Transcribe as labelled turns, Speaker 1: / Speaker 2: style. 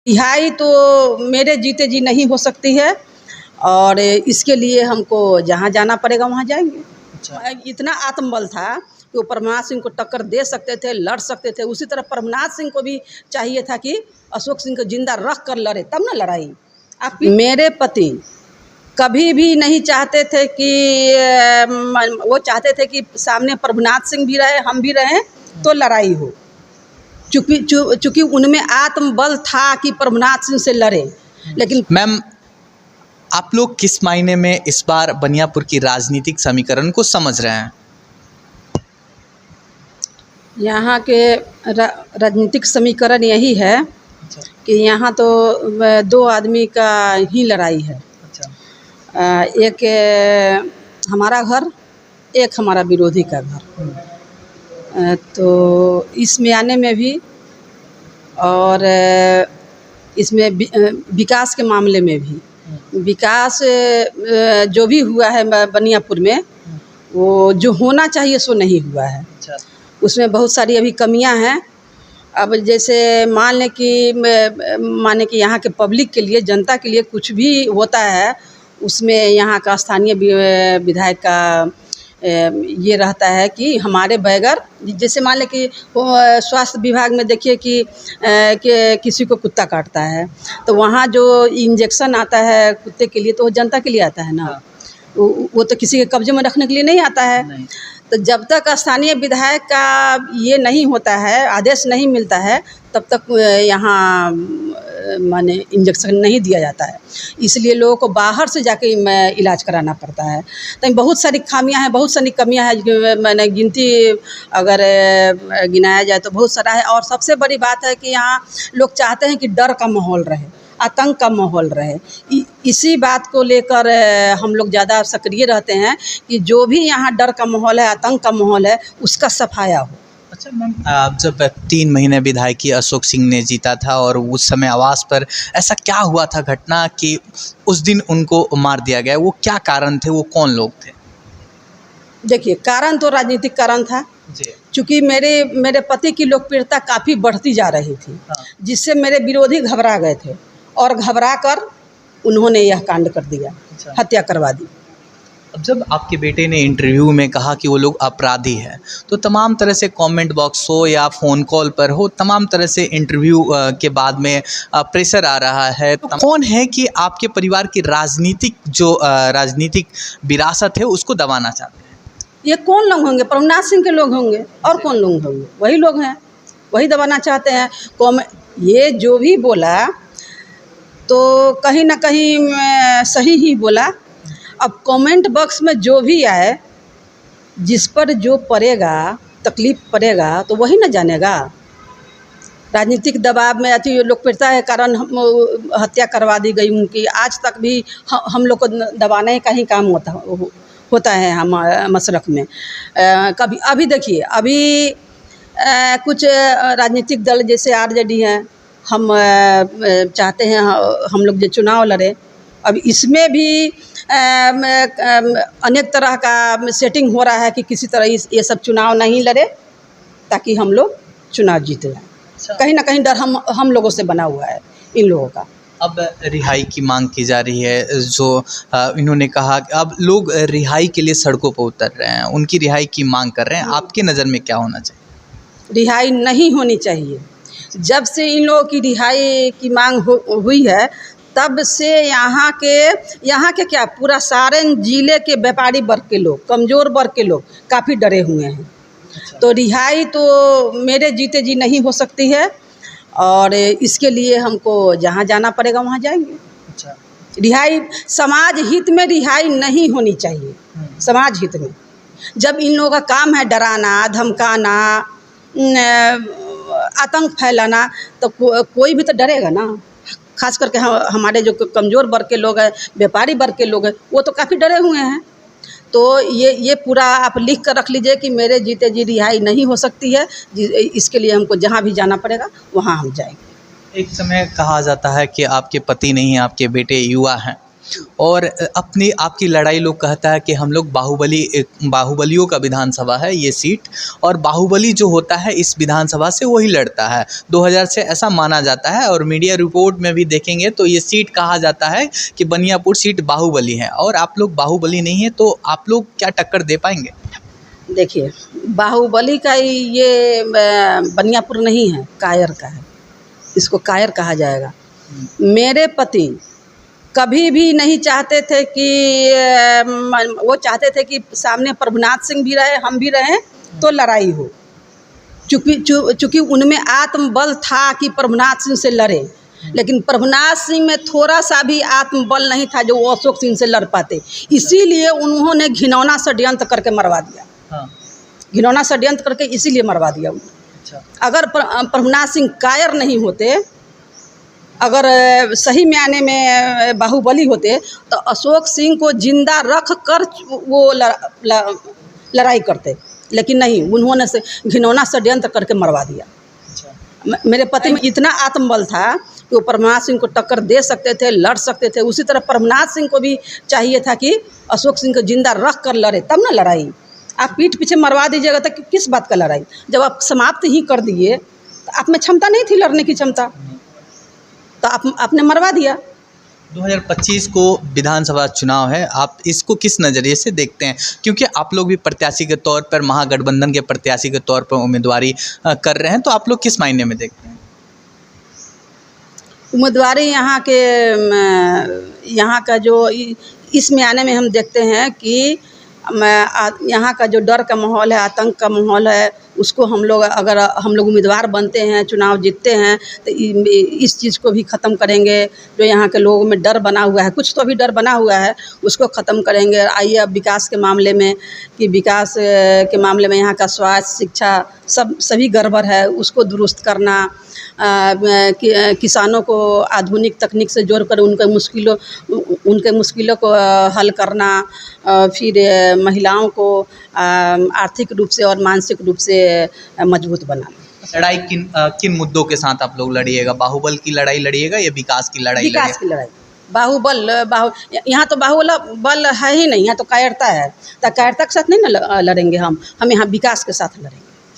Speaker 1: रिहाई तो मेरे जीते जी नहीं हो सकती है और इसके लिए हमको जहाँ जाना पड़ेगा वहाँ जाएंगे।
Speaker 2: अच्छा।
Speaker 1: इतना आत्मबल था कि वो परमनाथ सिंह को टक्कर दे सकते थे, लड़ सकते थे। उसी तरह परमनाथ सिंह को भी चाहिए था कि अशोक सिंह को जिंदा रख कर लड़े, तब ना लड़ाई। आप मेरे पति कभी भी नहीं चाहते थे कि वो चाहते थे कि सामने प्रभुनाथ सिंह भी रहे, हम भी रहें तो लड़ाई हो। चूँकि उनमें आत्मबल था कि प्रभुनाथ सिंह से लड़े। लेकिन
Speaker 2: मैम, आप लोग किस मायने में इस बार बनियापुर की राजनीतिक समीकरण को समझ रहे हैं?
Speaker 1: यहाँ के राजनीतिक समीकरण यही है कि यहाँ तो दो आदमी का ही लड़ाई है। एक हमारा घर, एक हमारा विरोधी का घर। तो इसमें आने में भी और इसमें विकास के मामले में भी, विकास जो भी हुआ है बनियापुर में, वो जो होना चाहिए सो नहीं हुआ है। उसमें बहुत सारी अभी कमियां हैं। अब जैसे मान लें कि यहाँ के पब्लिक के लिए, जनता के लिए कुछ भी होता है, उसमें यहाँ का स्थानीय विधायक का ये रहता है कि हमारे बगैर, जैसे मान लें कि स्वास्थ्य विभाग में देखिए कि किसी को कुत्ता काटता है तो वहाँ जो इंजेक्शन आता है कुत्ते के लिए, तो वो जनता के लिए आता है ना। वो तो किसी के कब्जे में रखने के लिए नहीं आता है। तो जब तक स्थानीय विधायक का ये नहीं होता है, आदेश नहीं मिलता है, तब तक यहाँ माने इंजेक्शन नहीं दिया जाता है। इसलिए लोगों को बाहर से जाके इलाज कराना पड़ता है। तो बहुत सारी खामियां हैं, बहुत सारी कमियां हैं। मैंने गिनती अगर गिनाया जाए तो बहुत सारा है। और सबसे बड़ी बात है कि यहाँ लोग चाहते हैं कि डर का माहौल रहे, आतंक का माहौल रहे। इसी बात को लेकर हम लोग ज़्यादा सक्रिय रहते हैं कि जो भी यहाँ डर का माहौल है, आतंक का माहौल है, उसका सफाया हो।
Speaker 2: अच्छा मैम, जब 3 महीने विधायकी अशोक सिंह ने जीता था और उस समय आवास पर ऐसा क्या हुआ था घटना कि उस दिन उनको मार दिया गया? वो क्या कारण थे, वो कौन लोग थे?
Speaker 1: देखिए, कारण तो राजनीतिक कारण था जी। चूँकि मेरे पति की लोकप्रियता काफ़ी बढ़ती जा रही थी। हाँ। जिससे मेरे विरोधी घबरा गए थे और घबरा कर उन्होंने यह कांड कर दिया। अच्छा। हत्या करवा दी।
Speaker 2: अब जब आपके बेटे ने इंटरव्यू में कहा कि वो लोग अपराधी हैं, तो तमाम तरह से कमेंट बॉक्स हो या फ़ोन कॉल पर हो, तमाम तरह से इंटरव्यू के बाद में प्रेशर आ रहा है। तो कौन है कि आपके परिवार की राजनीतिक विरासत है उसको दबाना चाहते हैं?
Speaker 1: ये कौन लोग होंगे? प्रभुनाथ सिंह के लोग होंगे और कौन लोग होंगे? वही लोग हैं, वही दबाना चाहते हैं। ये जो भी बोला तो कहीं ना कहीं सही ही बोला। अब कमेंट बॉक्स में जो भी आए, जिस पर जो पड़ेगा, तकलीफ पड़ेगा, तो वही ना जानेगा। राजनीतिक दबाव में अति लोकप्रियता के कारण हत्या करवा दी गई उनकी। आज तक भी हम लोग को दबाने का ही काम होता है हम मशरक़ में। कभी अभी देखिए, अभी कुछ राजनीतिक दल जैसे आरजेडी हैं, हम चाहते हैं हम लोग जो चुनाव लड़े। अब इसमें भी अनेक तरह का सेटिंग हो रहा है कि किसी तरह ये सब चुनाव नहीं लड़े ताकि हम लोग चुनाव जीते जाएं। अच्छा। कहीं ना कहीं डर हम लोगों से बना हुआ है इन लोगों का।
Speaker 2: अब रिहाई की मांग की जा रही है, जो इन्होंने कहा कि अब लोग रिहाई के लिए सड़कों पर उतर रहे हैं, उनकी रिहाई की मांग कर रहे हैं। आपकी नज़र में क्या होना चाहिए?
Speaker 1: रिहाई नहीं होनी चाहिए। जब से इन लोगों की रिहाई की मांग हुई है, तब से यहाँ के क्या, पूरा सारण जिले के व्यापारी वर्ग के लोग, कमज़ोर वर्ग के लोग काफ़ी डरे हुए हैं। अच्छा। तो रिहाई तो मेरे जीते जी नहीं हो सकती है और इसके लिए हमको जहाँ जाना पड़ेगा वहाँ जाएंगे। अच्छा। रिहाई समाज हित में रिहाई नहीं होनी चाहिए। समाज हित में जब इन लोगों का काम है डराना, धमकाना, आतंक फैलाना, तो कोई भी तो डरेगा ना। खास करके हमारे जो कमज़ोर वर्ग के लोग हैं, व्यापारी वर्ग के लोग हैं, वो तो काफ़ी डरे हुए हैं। तो ये पूरा आप लिख कर रख लीजिए कि मेरे जीते जी रिहाई नहीं हो सकती है। इसके लिए हमको जहाँ भी जाना पड़ेगा वहाँ हम जाएंगे।
Speaker 2: एक समय कहा जाता है कि आपके पति नहीं हैं, आपके बेटे युवा हैं, और अपनी आपकी लड़ाई लोग कहता है कि हम लोग बाहुबलियों का विधानसभा है ये सीट, और बाहुबली जो होता है इस विधानसभा से वही लड़ता है 2000 से, ऐसा माना जाता है। और मीडिया रिपोर्ट में भी देखेंगे तो ये सीट कहा जाता है कि बनियापुर सीट बाहुबली है, और आप लोग बाहुबली नहीं है, तो आप लोग क्या टक्कर दे पाएंगे?
Speaker 1: देखिए, बाहुबली का ये बनियापुर नहीं है, कायर का है, इसको कायर कहा जाएगा। मेरे पति कभी भी नहीं चाहते थे कि वो चाहते थे कि सामने प्रभुनाथ सिंह भी रहे, हम भी रहें तो लड़ाई हो, चूँकि उनमें आत्मबल था कि प्रभुनाथ सिंह से लड़े, लेकिन प्रभुनाथ सिंह में थोड़ा सा भी आत्मबल नहीं था जो वो अशोक सिंह से लड़ पाते, इसीलिए उन्होंने घिनौना षड्यंत्र करके मरवा दिया। हाँ। घिनौना षड्यंत्र करके इसीलिए मरवा दिया उन्होंने। अच्छा। अगर प्रभुनाथ सिंह कायर नहीं होते, अगर सही मायने में बाहुबली होते, तो अशोक सिंह को जिंदा रख कर वो लड़ाई करते, लेकिन नहीं, उन्होंने से घिनौना षड्यंत्र करके मरवा दिया। अच्छा। मेरे पति में इतना आत्मबल था कि वो प्रभुनाथ सिंह को टक्कर दे सकते थे, लड़ सकते थे। उसी तरह प्रभुनाथ सिंह को भी चाहिए था कि अशोक सिंह को जिंदा रख कर लड़े, तब ना लड़ाई। आप पीठ पीछे मरवा दीजिएगा तो किस बात का लड़ाई? जब आप समाप्त ही कर दिए तो आप में क्षमता नहीं थी लड़ने की क्षमता, तो आपने मरवा दिया।
Speaker 2: 2025 को विधानसभा चुनाव है, आप इसको किस नज़रिए से देखते हैं? क्योंकि आप लोग भी प्रत्याशी के तौर पर, महागठबंधन के प्रत्याशी के तौर पर उम्मीदवारी कर रहे हैं, तो आप लोग किस मायने में देखते हैं?
Speaker 1: उम्मीदवारी यहाँ का जो इस मायने में हम देखते हैं कि यहाँ का जो डर का माहौल है, आतंक का माहौल है, उसको अगर हम लोग उम्मीदवार बनते हैं, चुनाव जीतते हैं, तो इस चीज़ को भी ख़त्म करेंगे। जो यहाँ के लोगों में डर बना हुआ है, कुछ तो भी डर बना हुआ है, उसको ख़त्म करेंगे। आइए अब विकास के मामले में, कि विकास के मामले में यहाँ का स्वास्थ्य, शिक्षा सभी गड़बड़ है, उसको दुरुस्त करना, किसानों को आधुनिक तकनीक से जोड़कर उनके मुश्किलों को हल करना, फिर महिलाओं को आर्थिक रूप से और मानसिक रूप से मजबूत बनाना।
Speaker 2: लड़ाई किन मुद्दों के साथ आप लोग लड़िएगा? बाहुबल की लड़ाई लड़िएगा या विकास की लड़ाई?
Speaker 1: विकास की लड़ाई। यहाँ तो बाहुबल है ही नहीं, यहाँ तो कायरता है, तो कायरता के साथ नहीं ना लड़ेंगे हम यहाँ विकास के साथ लड़ेंगे।